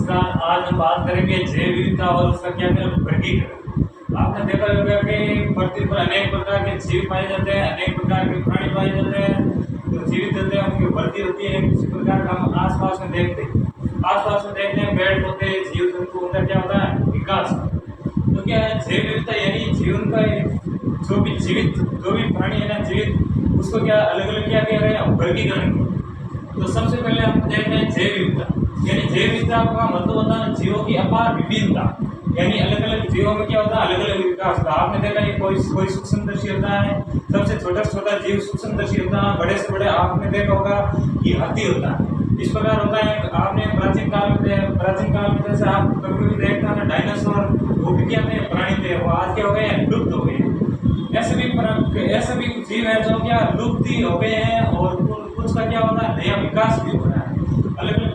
नमस्कार। आज हम बात करेंगे जैव विविधता और उसका क्या है वर्गीकरण। आपने देखा होगा कि पृथ्वी पर अनेक प्रकार के जीव पाए जाते हैं, अनेक प्रकार के प्राणी पाए जाते हैं, जो जीवित होते हैं उनकी वृद्धि होती है। किसी प्रकार का हम आसपास में देखते हैं पेड़ पौधे जीव जंतु, उनका क्या होता है विकास। तो क्या है जैव विविधता, यानी जीवन का जो भी प्राणी है ना जीवित, उसको क्या अलग अलग क्या कह रहे हैं वर्गीकरण। तो सबसे पहले हम देखते हैं जैव विविधता। यानी जैव विविधता का मतलब होता है जीवों की अपार विभिन्नता, यानी अलग अलग जीवों में क्या होता है अलग अलग विकास होता है। आपने देखा ये कोई सूक्ष्मदर्शी होता है, सबसे छोटा से छोटा जीव सूक्ष्मदर्शी होता है, बड़े से बड़े आपने देखा होगा कि हाथी होता है। इस प्रकार होता है। आपने प्राचीन काल में जैसे आप कभी भी देखते हैं डायनासोर, वो भी क्या थे प्राणी थे, वो आज क्या हो गए लुप्त हो गए। ऐसे भी जीव है जो क्या लुप्त ही हो गए हैं और कुछ का क्या होता है नया विकास भी हो रहा है। अलग अलग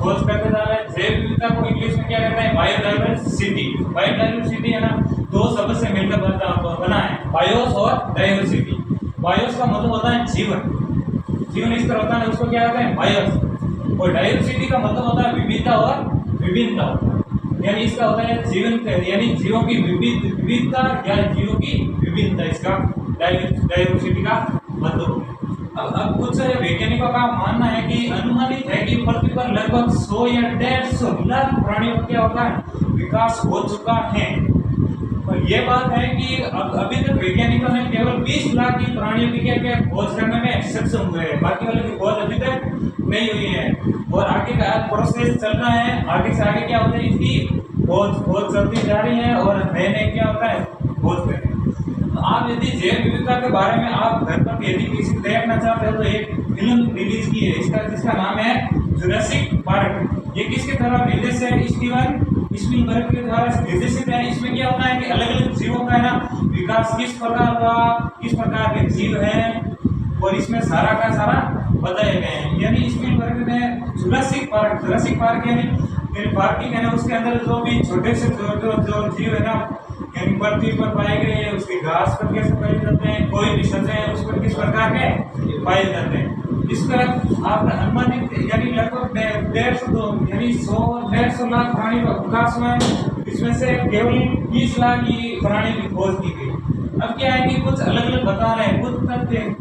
खोज करते जा रहे हैं। जैव विविधता को इंग्लिश में क्या कहते हैं बायोडाइवर्सिटी। बायोडाइवर्सिटी है ना दो शब्द से मिलकर बना है, बायोस और डाइवर्सिटी। बायोस का मतलब होता है जीवन इस तरह होता है, उसको क्या कहते हैं बायोस। और डाइवर्सिटी का मतलब होता है विविधता और विभिन्नता होता है। यानी इसका होता है जीवन यानी जीवों की विविधता या जीवों की विभिन्नता, इसका डाइवर्सिटी का मतलब। अब कुछ वैज्ञानिकों का मानना है कि अनुमानित है कि पृथ्वी पर लगभग 100 या 150 लाख प्राणियों का क्या होता है विकास हो चुका है। और ये बात है कि अभी तक वैज्ञानिकों ने केवल 20 लाख की प्राणियों की क्या खोज करने में सक्षम हुए हैं, बाकी वालों की खोज अभी तक नहीं हुई है। और आगे का प्रोसेस चल रहा है, आगे से आगे क्या होता है इसकी खोज चलती जा रही है और नए नए क्या होता है खोज करें। आप यदि जैव विविधता के बारे में आप घर पर यदि किसी देखना चाहते हो तो एक फिल्म रिलीज की है जिसका नाम है जुरासिक पार्क। ये किसके द्वारा निर्देशित है? स्टीवन स्पीलबर्ग के द्वारा निर्देशित है। इसमें क्या होता है कि अलग अलग जीवों का है ना विकास किस प्रकार हुआ, किस प्रकार के जीव हैं, और इसमें सारा का सारा बताए गए हैं। यानी स्पीलबर्ग ने जुरासिक पार्क यानी पार्क की कहना उसके अंदर जो भी छोटे से जो जीव है ना यानी पृथ्वी पर पाए गए हैं, उसकी घास पर कैसे पाए जाते हैं, कोई भी सतह है उस पर किस प्रकार के पाए जाते हैं। इस तरह आपने अनुमानित यानी लगभग 150 लाख प्राणी का विकास हुआ है। इसमें से केवल 20 लाख ही प्राणी की खोज की गई। अब क्या है कि कुछ अलग अलग बता रहे हैं,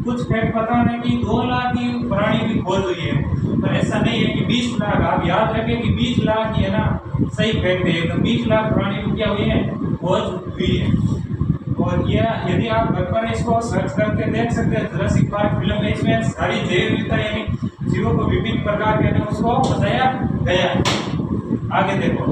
कुछ फैक्ट बता रहे हैं कि 2 लाख की प्राणी की खोज हुई है, पर ऐसा नहीं है कि 20 लाख। आप याद रखें कि 20 लाख ही है ना सही फैक्ट है, तो 20 लाख प्राणी की क्या हुई है खोज हुई है। और यह यदि आप घर पर इसको सर्च करके देख सकते हैं, जुरासिक पार्क फिल्म में इसमें सारी जैव विविधता यानी जीवों को विभिन्न प्रकार के उसको बताया गया है। आगे देखो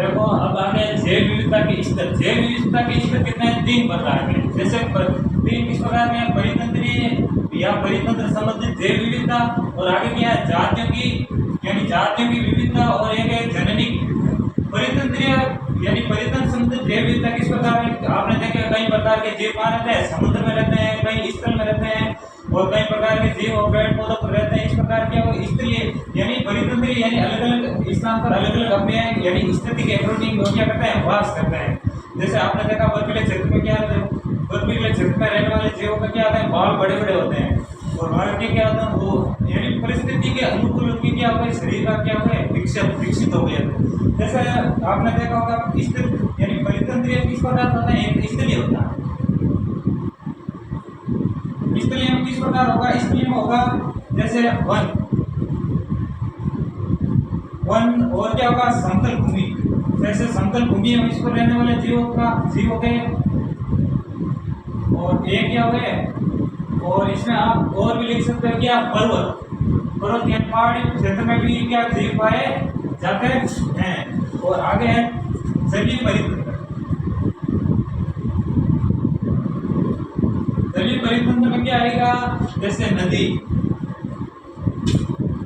अब आगे जैव विविधता के स्तर। जैव विविधता के स्तर कितने हैं? 3 प्रकार के। जैसे 3 किस प्रकार के? परितंत्रीय या परितंत्र संबंधित जैव विविधता, और आगे क्या है जातियों की विविधता, और एक है जननिक। परितंत्रीय यानी परितंत्र संबंधित जैव विविधता किस प्रकार है? आपने देखा कई प्रकार के जीव कहाँ रहते हैं, समुद्र में रहते हैं, कई स्थल में रहते हैं, और कई प्रकार के जीव और पेड़ पौधों पर रहते हैं। इस प्रकार के वो स्थलीय यानी परितंत्रीय यानी अलग अलग स्थान पर अलग अलग अपने यानी स्थिति के अकॉर्डिंग क्या करते हैं वास करते हैं। जैसे आपने देखा बर्फीले क्षेत्र में क्या होता है, बर्फीले क्षेत्र में रहने वाले जीवों का क्या होता है बाल बड़े बड़े होते हैं, और वहाँ के क्या होता है वो यानी परिस्थिति के अनुकूल उनकी क्या होता है शरीर का क्या होता है विकसित हो गया। जैसे आपने देखा होगा स्थिर यानी परितंत्रीय किस प्रकार होता है, एक स्थलीय होता है। स्थलीय में किस प्रकार होगा? स्थलीय में होगा जैसे वन और क्या होगा समतल भूमि। जैसे समतल भूमि है इस पर रहने वाले जीव हो गए, और एक क्या हो गए, और इसमें आप और भी लिख सकते हो क्या पर्वत या पहाड़ी क्षेत्र में भी क्या जीव पाए जाते हैं। और आगे है जलीय परितंत्र। जलीय परितंत्र में क्या आएगा? जैसे नदी,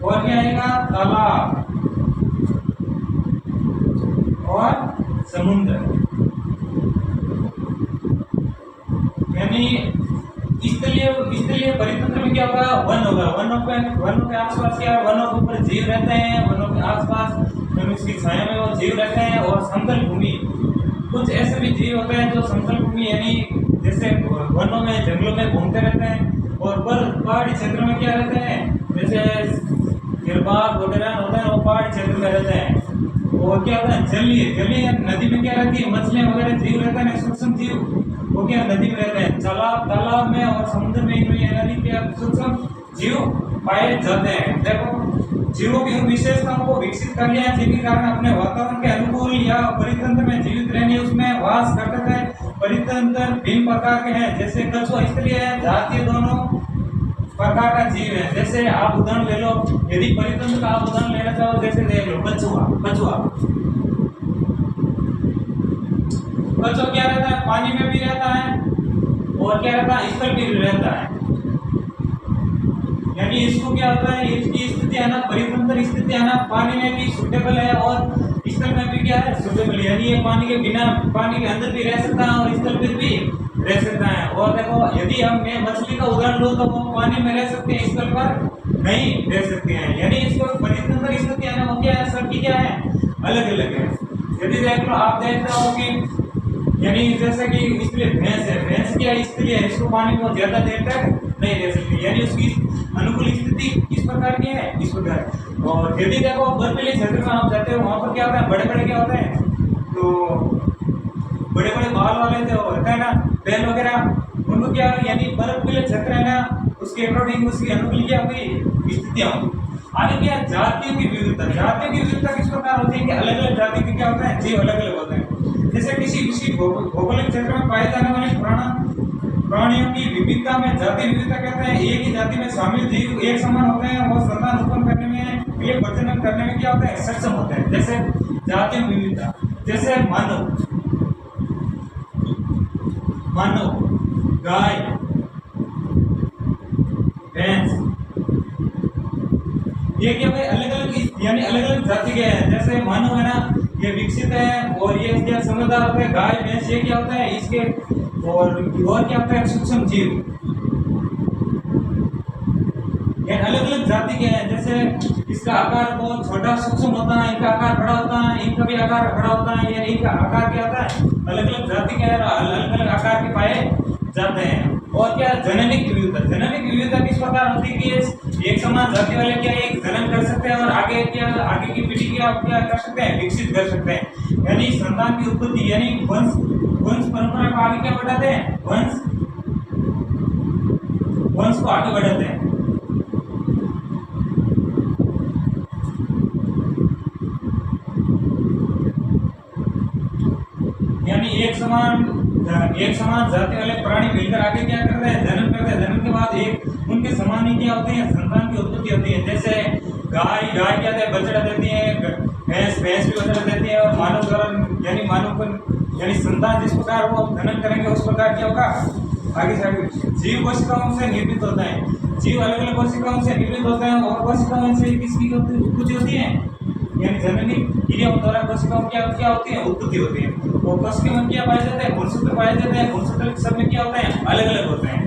और क्या आएगा तालाब और समुद्र। यानी स्थलीय परितंत्र में क्या होगा? वनों के आसपास क्या वनों के ऊपर जीव रहते हैं, वनों के आसपास उसकी छाया में वो जीव रहते हैं। और समतल भूमि कुछ ऐसे भी जीव होते हैं जो समतल भूमि यानी जैसे वनों में जंगलों में घूमते रहते हैं, और पहाड़ी क्षेत्र में क्या रहते हैं जैसे गिरबाग वगैरह होते हैं, वो पहाड़ी क्षेत्र में रहते हैं। और क्या होता है जलीय, जलीय नदी में क्या रहती है, मछलियां वगैरह जीव रहते हैं, सूक्ष्म जीव, वो क्या नदी में रहते हैं। तालाब में और समुद्र में यानी क्या सूक्ष्म जीव पाए जाते हैं। देखो जीवों की उन विशेषताओं को विकसित कर लिया जिनके कारण अपने वातावरण के अनुकूल या परितंत्र में जीवित रहने उसमें वास करते हैं। परितंत्र भिन्न प्रकार के हैं, जैसे कछुआ इसलिए है, जातीय दोनों प्रकार का जीव है। जैसे आप उदाहरण ले लो, यदि परितंत्र का आप उदाहरण लेना चाहो, जैसे देख लो कछुआ। कछुआ कछुआ क्या रहता है, पानी में भी रहता है और क्या रहता है, स्थल भी रहता है। यानी इसको क्या होता है, इसकी स्थिति है ना, परितंत्र स्थिति है ना, पानी में भी सूटेबल है और स्थल में भी क्या है, सूटेबल है। यानी ये पानी के बिना, पानी के अंदर भी रह सकता है और स्थल पर भी रह सकता है। और देखो यदि हम मैं मछली का उदाहरण लूं तो वो पानी में रह सकते हैं, स्थल पर नहीं रह सकते हैं। यानी इसको परितंत्र स्थिति है ना, वो क्या है, सबकी क्या है, अलग अलग है। यदि देख लो, आप देखते हो कि यानी जैसे कि इसलिए भैंस है, भैंस क्या इसलिए है, इसको पानी में ज्यादा देर तक नहीं रह सकती, यानी उसकी अनुकूल स्थिति इस प्रकार की है, इस प्रकार। और यदि देखो बर्फीले क्षेत्र में आप जाते हो, वहां पर क्या होता है, बड़े बड़े क्या होते हैं, तो बड़े बड़े बाल वाले जो होते हैं ना, बैल वगैरह, उनको क्या यानी बर्फीले क्षेत्र है ना, उसके अकॉर्डिंग उसकी अनुकूल क्या होगी, स्थितियां होगी। आगे क्या, जातियों की विविधता। जातियों की विविधता किस प्रकार होती है कि अलग अलग जाति के क्या होता है, जीव अलग अलग होते हैं। जैसे किसी विशिष्ट भौगोलिक क्षेत्र में पाए जाने वाले प्राणियों की विविधता में जाति विविधता कहते हैं। एक ही जाति में शामिल जीव एक समान होते हैं और संतान उत्पन्न करने में, ये प्रजनन करने में क्या होता है, सक्षम होते हैं। जैसे जातीय विविधता, जैसे मानव, गाय, भैंस, ये क्या है, अलग अलग यानी अलग अलग जाति के हैं। जैसे मानव है ना, ये विकसित है और ये क्या समझदार होता है। गाय भैंस ये क्या होता है, इसके और क्या होता है, सूक्ष्म जीव, ये अलग अलग जाति के हैं। जैसे इसका आकार बहुत छोटा सूक्ष्म होता है, इनका आकार बड़ा होता है, इनका भी आकार बड़ा होता है, यानी इनका आकार क्या होता है, अलग अलग जाति के अलग अलग आकार के पाए जाते हैं। और क्या, जननिक विविधता। जननिक विविधता किस प्रकार होती है कि एक समान जाति वाले क्या एक जन्म कर सकते हैं और आगे क्या, आगे की पीढ़ी क्या कर सकते हैं, विकसित कर सकते हैं। यानी संतान की उत्पत्ति, यानी वंश परंपरा को आगे क्या बढ़ाते हैं, वंश को आगे बढ़ाते हैं। यानी एक समान जाति वाले प्राणी मिलकर आगे क्या करते हैं, जन्म करते हैं। जन्म के बाद एक उनके समान ही क्या होते हैं, संतान की उत्पत्ति होती है। जैसे गाय क्या है, बछड़ा देती है, भैंस भी बछड़ा देती है। और मानव द्वारा यानी मानव को यानी संतान जिस प्रकार वो जन्म करेंगे उस प्रकार क्या होगा, आगे से आगे। जीव कोशिकाओं से निर्मित होता है, जीव अलग अलग कोशिकाओं से निर्मित होते हैं और कोशिकाओं से किसकी उत्पत्ति होती है, यानी जननी क्रियाओं द्वारा कोशिकाओं क्या होती है, उत्पत्ति होती है। और कोशिका में क्या पाए जाते हैं, गुणसूत्र पाए जाते हैं। गुणसूत्र सब में क्या होते हैं, अलग अलग होते हैं,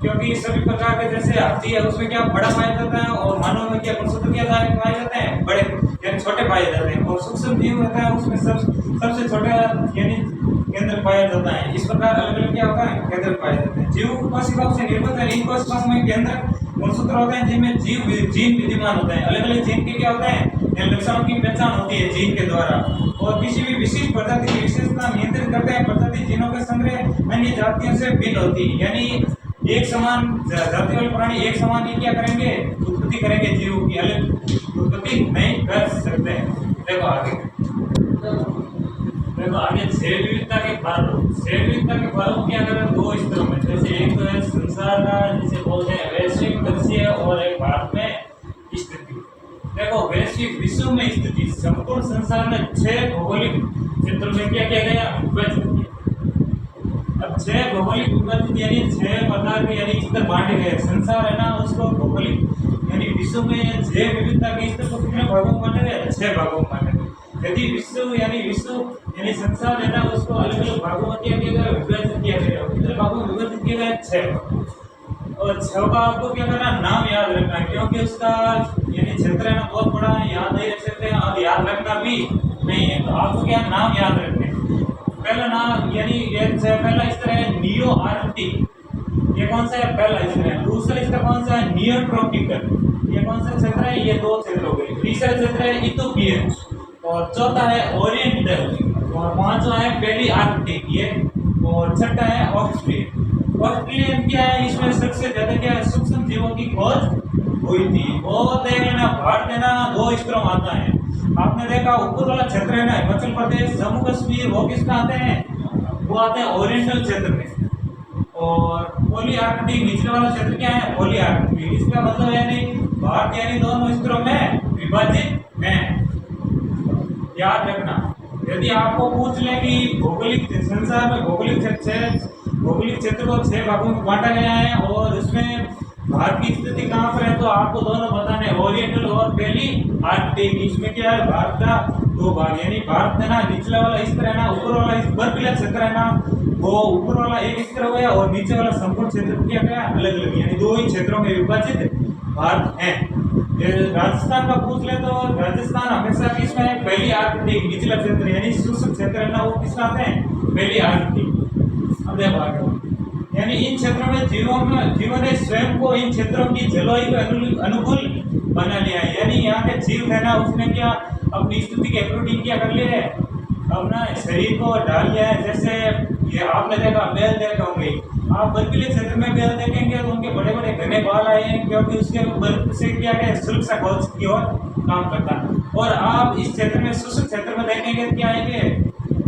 क्योंकि सभी प्रकार के जैसे हाथी है उसमें क्या बड़ा पाया जाता है और मानव में क्या गुणसूत्र क्या पाए जाते हैं, बड़े यानी छोटे पाए जाते हैं। और सूक्ष्म जीव होता है उसमें सबसे छोटा यानी केंद्र पाया जाता है। इस प्रकार अलग अलग क्या होता है, केंद्र पाए जाते हैं। जीव कोशिकाओं से निर्मित है, इन कोशिकाओं में केंद्र गुणसूत्र होते हैं जिनमें जीन विद्यमान होते हैं। अलग अलग जीन के क्या होते हैं, लक्षणों की पहचान होती है जीन के द्वारा। और किसी भी विशिष्ट प्रजाति की विशेषता नियंत्रित करते हैं। प्रजाति जीनों के संग्रह अन्य जातियों से भिन्न होती है, यानी एक समान जाति वाले प्राणी एक समान ही क्या करेंगे, उत्पत्ति करेंगे, जीव की अलग उत्पत्ति नहीं कर सकते। देखो आगे जैव विविधता के फार्म। जैव विविधता के फार्म क्या करें, दो स्तरों में। जैसे एक तो है संसार का, जिसे बोलते हैं वैश्विक दृश्य, और एक भारत में स्थिति। देखो वैश्विक विश्व में स्थिति, संपूर्ण संसार में 6 भौगोलिक क्षेत्रों में क्या किया गया, विभाजित किया। अब 6 भौगोलिक विभाजित यानी 6 प्रकार के यानी स्तर बांटे गए। संसार है ना, उसको भौगोलिक यानी विश्व में जैव विविधता के स्तर को कितने भागों में बांटे गए, 6 भागों में बांटे गए। यदि विश्व यानी संसार है ना, उसको अलग अलग भागों में क्या किया गया, विभाजित किया गया। कितने भागों में विभाजित किया गया, 6। और 6 का आपको क्या करना, नाम याद रखना है, क्योंकि उसका यानी क्षेत्र है ना बहुत बड़ा है, याद नहीं रख सकते हैं और याद रखना भी नहीं है। तो आपको क्या नाम याद रखने। पहला नाम यानी पहला स्तर है नियो आर्कटिक, ये कौन सा है, पहला स्तर है। दूसरा स्तर कौन सा है, नियोट्रॉपिकल, ये कौन सा क्षेत्र है? ये दो क्षेत्र हो गए। तीसरा क्षेत्र है इथोपियन और चौथा है ओरिएंटल और पांचवा है पहली आर्कटिक ये और छठा है ऑस्ट्रेलियन। ऑस्ट्रेलियन क्या है? इसमें सबसे ज्यादा क्या है? सूक्ष्म जीवों की खोज हुई थी। और देख लेना भारत में ना दो स्ट्रॉम आता है। आपने देखा ऊपर वाला क्षेत्र है ना हिमाचल प्रदेश जम्मू कश्मीर वो किसका आते हैं? वो आते हैं ओरिएंटल क्षेत्र में। और पोली आर्कटिक निचले वाला क्षेत्र क्या है? पोली आर्कटिक। इसका मतलब है नहीं भारत यानी दोनों स्तरों में विभाजित है। याद रखना यदि आपको पूछ ले कि भौगोलिक संसार में भौगोलिक क्षेत्र को 6 भागों में बांटा गया है और उसमें भारत की स्थिति कहाँ पर है तो आपको दोनों बताने ओरिएंटल और पहली आर्कटिक। इसमें क्या है? भारत का दो भाग यानी भारत है ना निचला वाला स्तर है ना ऊपर वाला इस बर्फीला क्षेत्र है ना वो ऊपर वाला एक स्तर हो गया और नीचे वाला संपूर्ण क्षेत्र क्या गया? अलग अलग यानी दो ही क्षेत्रों में विभाजित भारत है। राजस्थान का पूछ ले तो राजस्थान हमेशा किसमें है? पहली आर्कटिक निचला क्षेत्र यानी शुष्क क्षेत्र है ना वो किसमें आते हैं? पहली आर्कटिक। अब देखो आगे यानी इन क्षेत्रों में जीवन ने स्वयं को इन क्षेत्रों की जलवायु के अनुकूल बना लिया है। यानी यहाँ के जीव है ना उसने क्या अपनी स्थिति के अकॉर्डिंग क्या कर लिया है? अपना शरीर को डाल लिया है। जैसे ये आपने देखा बैल देखा होंगे आप बर्फीले क्षेत्र में बैल देखेंगे तो उनके बड़े बड़े घने बाल आए हैं क्योंकि उसके बर्फ से क्या है सुरक्षा कवच की ओर काम करता है। और आप इस क्षेत्र में शुष्क क्षेत्र में देखेंगे क्या आएंगे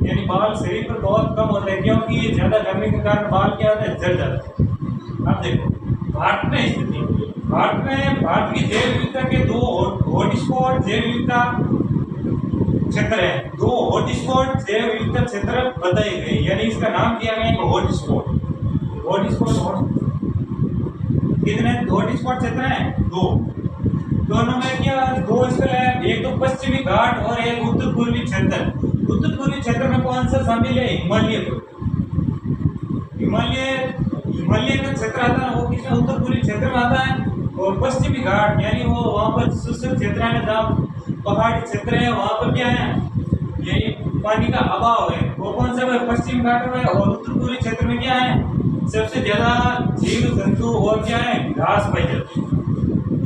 यानी बाल शरीर पर बहुत कम होते हैं क्योंकि ये ज्यादा गर्मी के कारण बाल क्या होते हैं? जल जाते हैं। अब देखो भारत में स्थिति भारत की जैव विविधता के दो हॉटस्पॉट जैव विविधता क्षेत्र है। दो हॉटस्पॉट जैव विविधता क्षेत्र बताए गए यानी इसका नाम दिया गया है हॉटस्पॉट। कितने हॉटस्पॉट क्षेत्र हैं? दो। दोनों में क्या दो स्थल है? एक तो पश्चिमी घाट और एक उत्तर पूर्वी क्षेत्र। उत्तर पूर्वी क्षेत्र में कौन सा शामिल है? हिमालय का क्षेत्र आता है वो किसमें? उत्तर पूर्वी क्षेत्र में आता है। और पश्चिमी घाट यानी वो वहाँ पर शुष्क क्षेत्र है जहाँ पहाड़ी क्षेत्र है वहाँ पर क्या है? यही पानी का अभाव है वो कौन सा है? पश्चिम घाट में। और उत्तर पूर्वी क्षेत्र में क्या है? सबसे ज्यादा जीव जंतु और क्या है? घास पाई जाती है।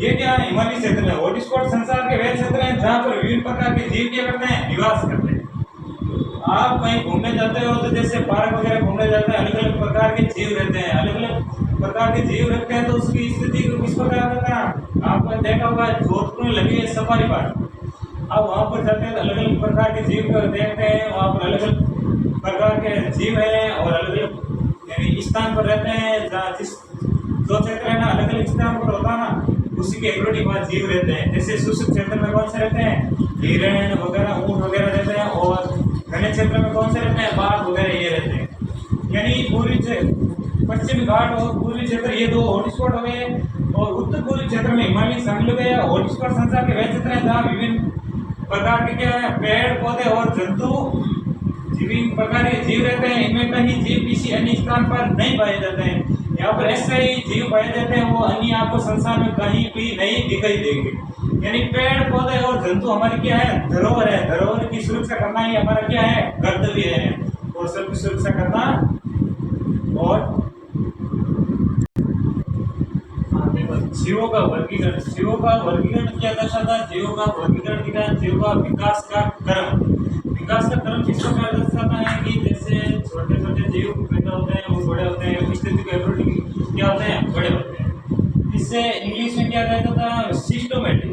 ये क्या है? हिमालय क्षेत्र में। हॉटस्पॉट संसार के वे क्षेत्र हैं जहाँ पर विभिन्न प्रकार के जीव क्या करते हैं? निवास करते हैं। आप कहीं घूमने जाते हो तो जैसे पार्क वगैरह घूमने जाते हैं अलग अलग प्रकार के जीव रहते हैं अलग अलग प्रकार के जीव रखते हैं तो उसकी स्थिति को किस प्रकार रहता है? आपने देखा होगा जोधपुर में लगी है सफारी पार्क। अब वहाँ पर जाते हैं तो अलग अलग प्रकार के जीव को देखते हैं। वहाँ पर अलग अलग प्रकार के जीव हैं और अलग अलग यानी स्थान पर रहते हैं जहाँ जिस जो क्षेत्र है ना अलग अलग स्थान पर होता है ना उसी के अकॉर्डिंग वहाँ जीव रहते हैं। जैसे शुष्क क्षेत्र में कौन से रहते हैं? हिरण वगैरह ऊँट वगैरह रहते हैं और घने क्षेत्र में कौन से रहते हैं? बाघ वगैरह ये रहते हैं। यानी पूर्वी पश्चिमी घाट और पूर्वी क्षेत्र ये दो हॉटस्पॉट हो गए। और उत्तर पूर्वी क्षेत्र में हिमालय शामिल हो गया। हॉटस्पॉट संसार के वे क्षेत्र हैं जहाँ विभिन्न प्रकार के क्या है? पेड़ पौधे और जंतु विभिन्न प्रकार के जीव रहते हैं। इनमें कहीं जीव किसी अन्य स्थान पर नहीं पाए जाते हैं। यहाँ पर ऐसे ही जीव पाए जाते हैं वो अन्य आपको संसार में कहीं भी नहीं दिखाई देंगे। यानी पेड़ पौधे और जंतु हमारी क्या है? धरोहर है। धरोहर की सुरक्षा करना ही हमारा क्या है? कर्तव्य है। और सबकी सुरक्षा करना। और जीवों का वर्गीकरण क्या दर्शाता है? जीवों का वर्गीकरण क्या है? जीवों का विकास का क्रम किस प्रकार दर्शाता है कि जैसे छोटे छोटे जीव पैदा होते हैं वो बड़े होते हैं स्थिति के अकॉर्डिंग क्या होते हैं? बड़े होते हैं। इससे इंग्लिश में क्या कहता था? सिस्टमेटिक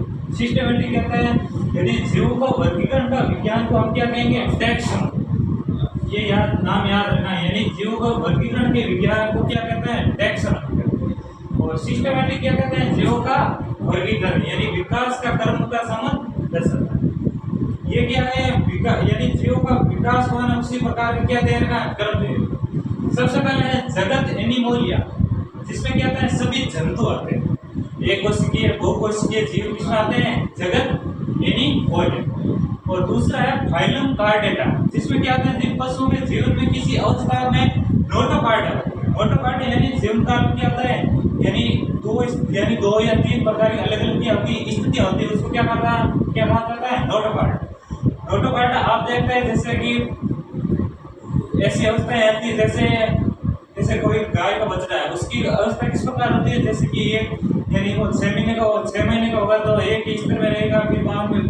कहते हैं। यदि जीवों का वर्गीकरण का विज्ञान को हम क्या कहेंगे? टैक्सोनॉमी। ये नाम याद रखना है। यानी जीवों का वर्गीकरण के विज्ञान को क्या कहते हैं? टैक्सोनॉमी। और सिस्टमेटिक क्या कहते हैं? जीवों का वर्गीकरण यानी विकास का क्रम का संबंध दर्शाता है। ये क्या है? यानी जीवों का विकास होना उसी प्रकार का क्या देगा? क्रम देगा। सबसे पहले है जगत एनिमोलिया जिसमें क्या आता है? सभी जंतु आते हैं। एक कोशिकीय दो कोशिकीय जीव किसमें आते हैं? जगत एनिमोलिया। और दूसरा है फाइलम कार्डेटा जिसमें क्या आता है? जिन पशुओं के जीवन में किसी अवस्था में नोटोकार्ड यानी जीवन काल में क्या आता है? यानी दो या तीन प्रकार की अलग अलग की स्थिति होती है उसको क्या कहा जाता है? नोटोकार्ड आप देखते हैं जैसे कि ऐसी अवस्थाएं आती है जैसे कोई गाय का बछड़ा है उसकी अवस्था किस प्रकार होती है? जैसे कि एक यानी वो 6 महीने का होगा तो एक ही स्तर में रहेगा, फिर वहाँ में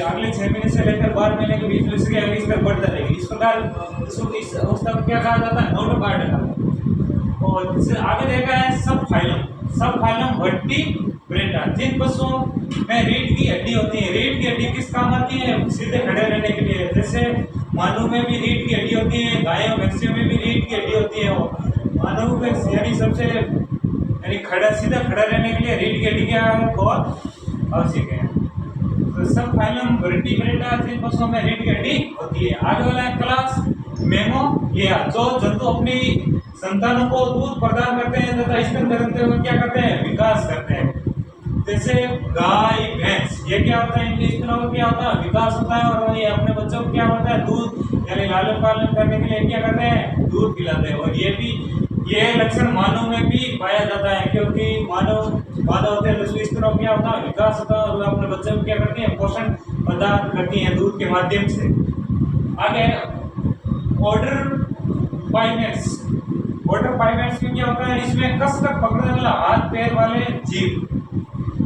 अगले 6 महीने से लेकर 12 महीने के बीच में इसके आगे स्तर बढ़ता रहेगा। इस प्रकार उसका क्या कहा जाता है, नोटोकॉर्डाटा। और इससे आगे देखा है सब फाइलम वर्टिब्रेटा, जिन पशुओं में रीढ़ की हड्डी होती है। रीढ़ की हड्डी किस काम आती है, सीधे खड़े रहने के लिए। जैसे मानव में भी रीढ़ की हड्डी होती है, गायों भैंसियों में भी रीढ़ की हड्डी होती है। मानव में यानी सबसे सीधा खड़ा रहने के लिए रीढ़ की हड्डी क्या है, बहुत आवश्यक है। तो सब फाइलम वर्टिब्रेटा, जिन पशुओं में रीढ़ की हड्डी होती है। आगे वाला है क्लास मैमोलिया, जो जंतु अपनी संतानों को दूध प्रदान करते हैं तथा स्तन करते हुए क्या करते हैं, विकास करते हैं। जैसे गाय भैंस, ये क्या होता है, इनके स्तनों का क्या होता है, विकास होता है। और ये अपने बच्चों को क्या होता है, दूध यानी लालन पालन करने के लिए क्या करते हैं, दूध पिलाते हैं। और ये लक्षण मानव में भी पाया जाता है, क्योंकि मानव होते हैं तो स्तनों का क्या होता है, विकास होता है। और वे अपने बच्चों को क्या करती हैं, पोषण प्रदान करती हैं दूध के माध्यम से। आगे ऑर्डर पाइमेट्स में क्या होता है, इसमें कसकर पकड़ने वाला हाथ पैर वाले जीव।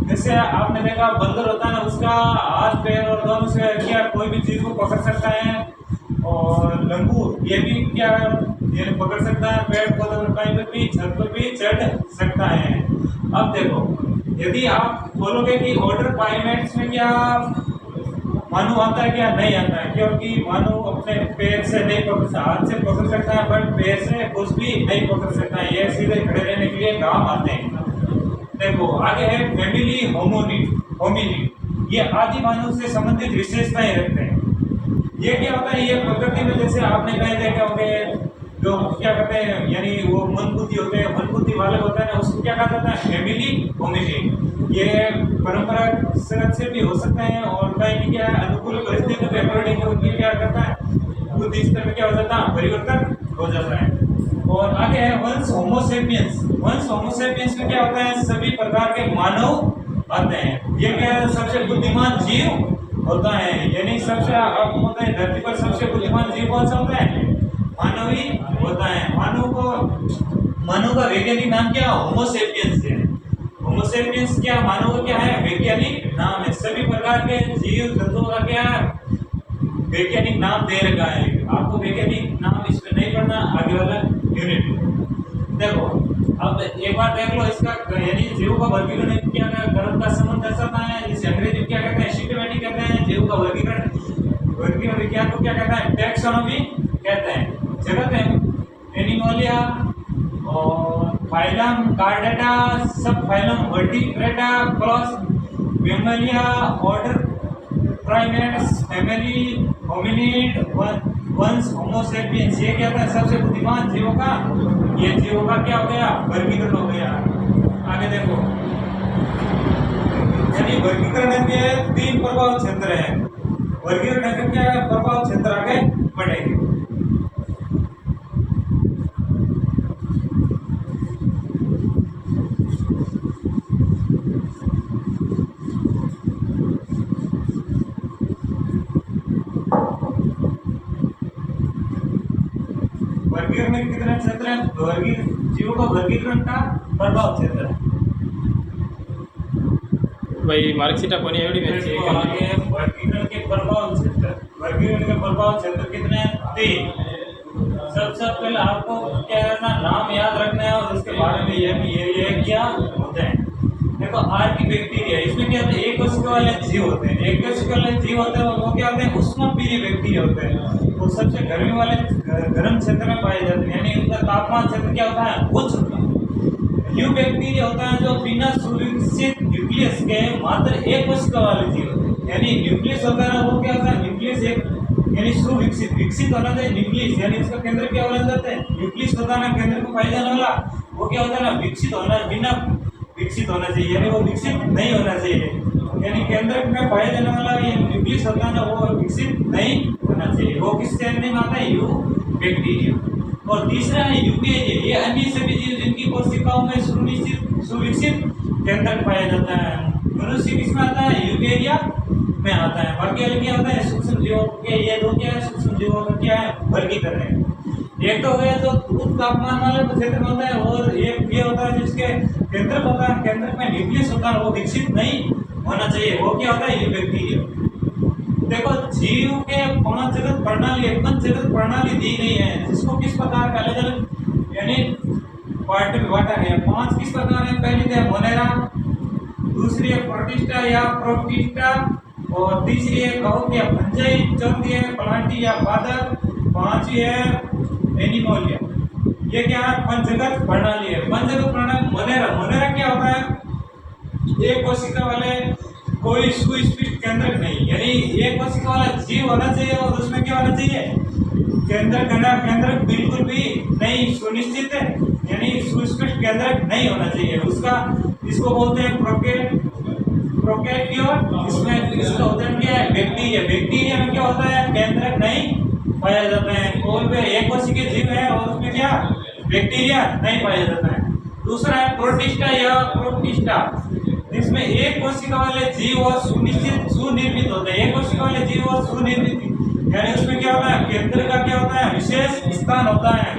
जैसे आपने देखा बंदर होता है ना, उसका हाथ पैर और दोनों से क्या कोई भी चीज को पकड़ सकता है। और लंगूर ये भी क्या ये पकड़ सकता है, पेड़ पौधों पर कहीं पर भी छत पर भी चढ़ सकता है। अब देखो, यदि आप बोलोगे कि ऑर्डर पाइमेट्स में क्या मानव आता है, क्या नहीं आता है, क्योंकि मानव अपने पैर से नहीं पकड़ सकता, हाथ से पकड़ सकता है बट पैर से कुछ भी नहीं पकड़ सकता है। ये सीधे खड़े रहने के लिए काम आते हैं। देखो आगे है फैमिली होमिनिड, ये आदि मानव से संबंधित विशेषताएं रखते हैं। ये क्या होता है, ये प्रकृति में जैसे आपने कहीं देखे होंगे जो क्या कहते हैं, यानी वो मंदबुद्धि होते हैं, मंदबुद्धि वाले होते हैं, उसको क्या कहा जाता है, फैमिली होमिनिड। ये परंपरागत से भी हो सकते हैं और कहीं क्या है, अनुकूल परिस्थितियों के अकॉर्डिंग उनकी क्या करता है, बुद्धि स्तर में क्या हो जाता है, परिवर्तन हो जाता है। और आगे है वंश होमोसेपियंस में क्या होता है, सभी प्रकार के मानव आते हैं। ये क्या है, सबसे बुद्धिमान जीव होता है, यानी सबसे आपको होता है धरती पर सबसे बुद्धिमान जीव कौन सा होता है, मानव ही होता है। मानव का वैज्ञानिक नाम क्या, होमोसेपियंस है। होमोसेपियंस क्या, मानव का क्या है, वैज्ञानिक नाम है। सभी प्रकार के जीव जंतुओं का क्या वैज्ञानिक नाम दे रखा है। आपको वैज्ञानिक नाम इसमें नहीं पढ़ना, आगे वाला यूनिट देखो। अब एक बार देख लो इसका, यानी जीवों का वर्गीकरण क्या कर्म का संबंध दर्शाता है, जिसे अंग्रेजी में क्या कहते हैं, सिस्टमैटिक कहते हैं। जीवों का वर्गीकरण विज्ञान को क्या कहता है, टैक्सोनॉमी कहते हैं। जगत है एनिमोलिया और phylum chordata, sub phylum vertebrata, class mammalia, order primates, family hominid, वंश होमोसेपियंस। ये क्या था, सबसे बुद्धिमान जीवों का, ये जीवों का क्या हो गया, वर्गीकरण हो गया। आगे देखो, यानी वर्गीकरण के 3 प्रभाव क्षेत्र है। वर्गीकरण के क्या प्रभाव क्षेत्र आगे बढ़ेंगे। वर्गीकरण में कितने क्षेत्र है, जीवों का वर्गीकरण का प्रभाव क्षेत्र है भाई मार्कशीट कोणी एवढी मिळते वर्गीकरण के प्रभाव क्षेत्र कितने हैं, 3। सबसे पहले आपको क्या करना, नाम याद रखना है और उसके बारे में ये क्या होते हैं। देखो आर की बैक्टीरिया, इसमें क्या होता है, एक कोशिका वाले जीव होते हैं। एक कोशिका वाले जीव होते हैं वो क्या होते हैं, उष्णप्रिय बैक्टीरिया होते हैं। वो सबसे गर्मी वाले गर्म क्षेत्र में पाए जाते हैं, यानी उनका तापमान क्षेत्र क्या होता है, उच्च होता है। यू बैक्टीरिया होता है जो बिना सुविकसित न्यूक्लियस के मात्र एक कोशिका वाले जीव होते हैं। यानी न्यूक्लियस होता है ना, वो क्या होता है, न्यूक्लियस एक यानी विकसित होना चाहिए न्यूक्लियस, यानी उसका केंद्र क्या होना चाहते हैं, न्यूक्लियस होता है ना, केंद्र को पाया जाने वाला, वो क्या होता है ना, विकसित होना, बिना विकसित होना चाहिए, यानी वो विकसित नहीं होना चाहिए। यानी केंद्र में पाया जाने वाला ये न्यूक्लियस होता है ना, वो विकसित नहीं होना चाहिए। वो किस श्रेणी में आता है, यू बैक्टीरिया। और तीसरा है यूकेरिया, ये अन्य सभी जीव जिनकी कोशिकाओं में सुविकसित केंद्र पाया जाता है। मनुष्य किसमें आता है, यूकेरिया में आता है। बाकी अलग क्या होता है, सूक्ष्म जीवों के, ये दो क्या है, सूक्ष्म जीवों का क्या है, वर्गीकरण है। एक तो है जो उच्च तापमान वाले क्षेत्र में होता है, और एक ये होता है जिसके केंद्रक होता है, केंद्रक में न्यूक्लियस होता है, वो विकसित नहीं होना चाहिए। वो क्या होता है? ये बैक्टीरिया। देखो, जीव के 5 जगत प्रणाली, पंच जगत प्रणाली दी गई है, जिसको किस प्रकार का अलग अलग यानी पार्ट में बांटा गया है। 5 किस प्रकार है? पहली है मोनेरा, दूसरी है प्रोटिस्टा या प्रोटिस्टा, और तीसरी है कहो क्या फंजाई, चौथी है प्लांटी या पादप, पांचवी है एनिमोलिया। ये क्या है? पंचगत प्रणाली है। पंचगत प्रणाली मोनेरा। मोनेरा क्या होता है? एक कोशिका वाले कोई सुस्पष्ट केंद्रक नहीं, यानी एक कोशिका वाला जीव होना चाहिए, और उसमें क्या होना चाहिए? केंद्रक बिल्कुल भी नहीं सुनिश्चित है, यानी सुस्पष्ट केंद्रक नहीं होना चाहिए उसका। इसको बोलते हैं प्रोकैरियोट। इसमें इसका उदाहरण क्या है? बैक्टीरिया। बैक्टीरिया में क्या होता है? केंद्रक नहीं पाया जाता है। कोई भी एक कोशिकीय जीव है और उसमें क्या बैक्टीरिया नहीं पाया जाता है। दूसरा है प्रोटिस्टा या प्रोटिस्टा, जिसमें एक कोशिका वाले जीव और सुनिर्मित होते हैं। एक कोशिका वाले जीव और सुनिर्मित, यानी उसमें क्या होता है? केंद्र का क्या होता है? विशेष स्थान होता है।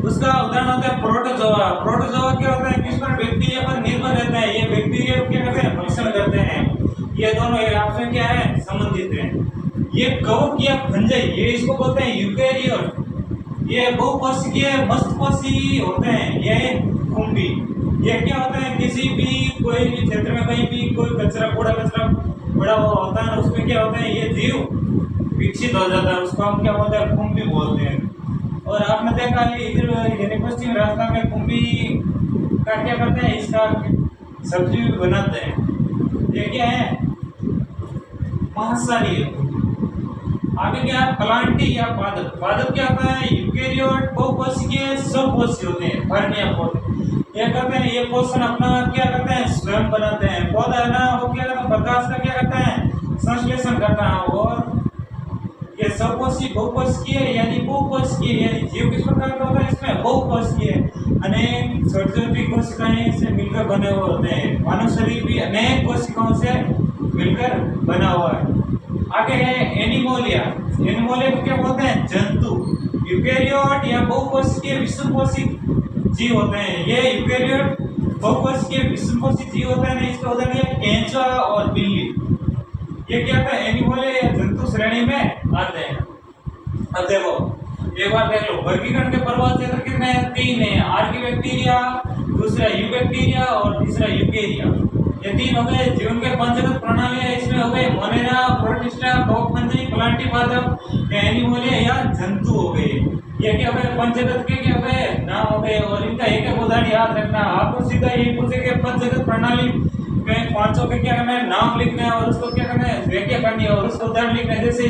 उसका उदाहरण होता है प्रोटोजोआ। प्रोटोजोआ क्या होता है? किस पर? बैक्टीरिया पर निर्भर रहता है। ये बैक्टीरिया क्या करते हैं? भक्षण करते हैं। ये दोनों आपस में क्या है? संबंधित है। ये कवक या फंजाई, ये इसको बोलते हैं यूकेरियोट। ये बहुकोशिकीय मस्तकोशी होते हैं। ये कुंभी। ये क्या होता है? किसी भी कोई भी क्षेत्र में कहीं भी कोई कचरा, कूड़ा कचरा बड़ा हुआ होता है, उसमें क्या होता है? ये जीव विकसित हो जाता है, उसको हम क्या बोलते हैं? कुंभी बोलते हैं। और आपने देखा है इधर यानी पश्चिम राजस्थान में कुंभी का क्या करते हैं? इसका सब्जी भी बनाते हैं। ये क्या है? मांसाहारी है। आगे क्या है? प्लांटी या पादप। पादप क्या होता है? यूकेरियोट बहुकोशिकीय स्वकोशीय होते हैं, फर्निया पौधे। ये करते हैं, ये पोषण अपना क्या करते हैं? स्वयं बनाते हैं। पौधा है ना, वो क्या करता है? प्रकाश का क्या करता है? संश्लेषण करता है। और ये स्वकोशीय बहुकोशिकीय यानी बहुकोशिकीय, यानी जीव किस प्रकार का होता है? इसमें बहुकोशिकीय अनेक छोटी छोटी कोशिकाएं से मिलकर बने हुए होते हैं। मानव शरीर भी अनेक कोशिकाओं से मिलकर बना हुआ है। आगे है एनिमोलिया। एनिमोलिया को क्या बोलते हैं? जंतु। यूकेरियोट या बहुकोशिकीय विषमकोशी जीव होते हैं। ये यूकेरियोट बहुकोशिकीय विषमकोशी जीव होते हैं। इसका उदाहरण है केंचुआ और बिल्ली। ये क्या होता है? एनिमोलिया या जंतु श्रेणी में आते हैं। अब देखो, एक बार देख लो, वर्गीकरण के प्रभाव क्षेत्र कितने हैं? 3 है। आर्किबैक्टीरिया, दूसरा यूबैक्टीरिया और तीसरा यूकेरिया। ये 3 हो गए जीवन के पंचगत प्रणाली है। इसमें हो गए मोनेरा, प्रोटिस्टा, कवकफंजाई, प्लांटी पादप, एनिमोलिया या जंतु हो गए। ये क्या हो गए? पंचगत के क्या हो गए? नाम हो गए। और इनका एक एक उदाहरण याद रखना। आपको सीधा यही पूछेंगे पंचगत प्रणाली में 500 के क्या करना है? नाम लिखना है, और उसको क्या करना है? व्याख्या करनी है, और उसको उदाहरण लिखना है। जैसे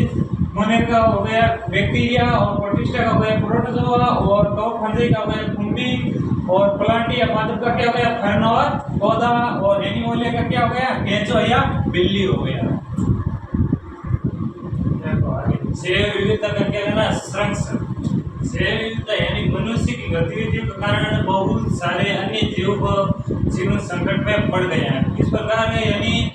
मोनेरा का हो गया बैक्टीरिया, और प्रोटिस्टा का हो गया प्रोटोजोआ, और कवकफंजाई का हो गया कुंभी, और प्लांटी या पादप का क्या हो गया? फर्न और पौधा, और एनिमोलिया का क्या हो गया? केंचुआ या बिल्ली हो गया। जैव विविधता का क्या करना? संरक्षण। जैव विविधता यानी मनुष्य की गतिविधियों के कारण बहुत सारे अन्य जीव जीवन संकट में पड़ गए हैं। इस प्रकार है, यानी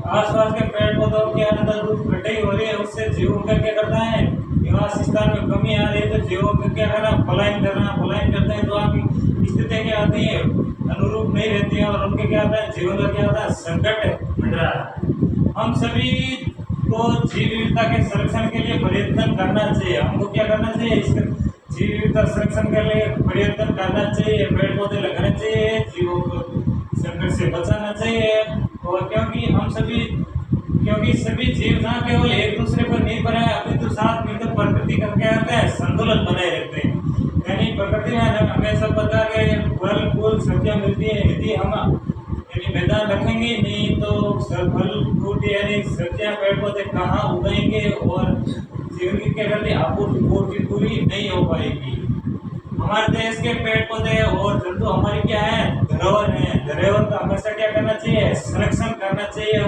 आसपास के पेड़ पौधों के अंदर कटाई हो रही है, उससे जीवों का क्या करता है? निवास स्थान में कमी आ रही है, तो जीवों का क्या करना? पलायन करते हैं। तो आपकी स्थिति क्या आती है? अनुरूप नहीं रहती है, और उनके क्या आता है? जीवन का क्या होता है? संकट मंडरा है। हम सभी को जीव विविधता के संरक्षण के लिए प्रयत्न करना चाहिए। हमको क्या करना चाहिए? इसका जीव विविधता संरक्षण के लिए प्रयत्न करना चाहिए। पेड़ पौधे लगाने चाहिए, जीवों को संकट से बचाना चाहिए। और क्योंकि सभी जीव ना केवल एक दूसरे पर निर्भर है, अपितु साथ मिलकर प्रकृति का क्या होता है? संतुलन बनाए रखते हैं। यानी प्रकृति में हमें सब प्रकार के फल फूल सब्जियां मिलती है। यदि हम यानी मैदान रखेंगे नहीं, तो फल फ्रूट यानी सब्जियां पेड़ पौधे कहाँ उगाएंगे, और जीवन की क्या करते? आपूर्ति पूरी नहीं हो पाएगी। हमारे देश के पेड़ पौधे और जंतु हमारी क्या है? धरोहर है। धरोहर का हमेशा क्या करना चाहिए? संरक्षण करना चाहिए।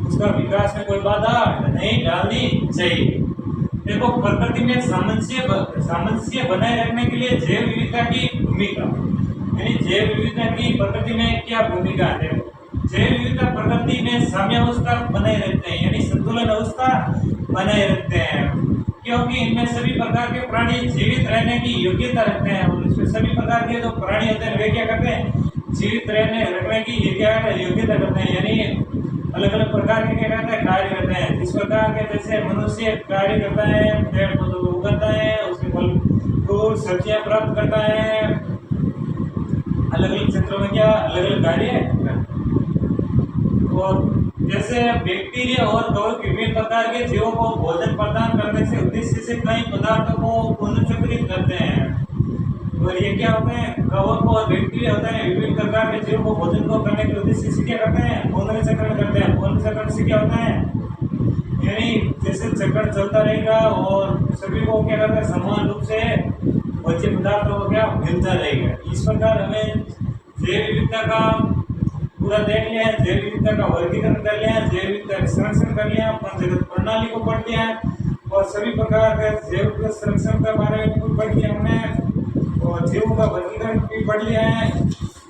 उसका विकास में कोई बाधा नहीं डालनी चाहिए। देखो, प्रकृति में सामंजस्य बनाए रखने के लिए जैव विविधता की भूमिका, यानी जैव विविधता की प्रकृति में क्या भूमिका है? जैव विविधता प्रकृति में साम्यावस्था बनाए रखते हैं, यानी संतुलन अवस्था बनाए रखते हैं। क्योंकि इनमें सभी प्रकार के प्राणी जीवित रहने की योग्यता रखते हैं और इसमें सभी प्रकार के जो प्राणी होते हैं वे क्या करते हैं, जीवित रखने की योग्यता करते हैं, यानी अलग अलग प्रकार के क्या करते हैं, कार्य करते हैं। जिस प्रकार के जैसे मनुष्य कार्य करता है, पेड़ पौधों को उगाता है, उसके फल फ्रूट सब्जियां प्राप्त करता है, अलग अलग क्षेत्रों में क्या अलग अलग कार्य। और जैसे बैक्टीरिया और कवक विभिन्न प्रकार के जीवों को भोजन प्रदान करने से उद्देश्य से कई पदार्थों को पुनर्चक्रित करते हैं। और ये क्या होते हैं, कवक और बैक्टीरिया होते हैं, विभिन्न प्रकार के जीवों को भोजन को करने के उद्देश्य से क्या करते हैं, पुनर्चक्रण करते हैं। पुनर्चक्रण से क्या होता है, यानी जैसे चक्र चलता रहेगा और सभी को क्या करते हैं, समान रूप से भोज्य पदार्थों को क्या मिलता रहेगा। इस प्रकार हमें जैव विविधता का पूरा देख लिया है, जैव विविधता का वर्गीकरण कर लिया है, जैव विविधता का संरक्षण कर लिया, पंचगत प्रणाली को पढ़ लिया है और सभी प्रकार के जैव संरक्षण के बारे में पढ़ लिया हमने और जीवों का वर्गीकरण भी पढ़ लिया है।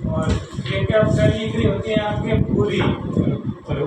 और ये क्या होती है आपके पूरी। चलो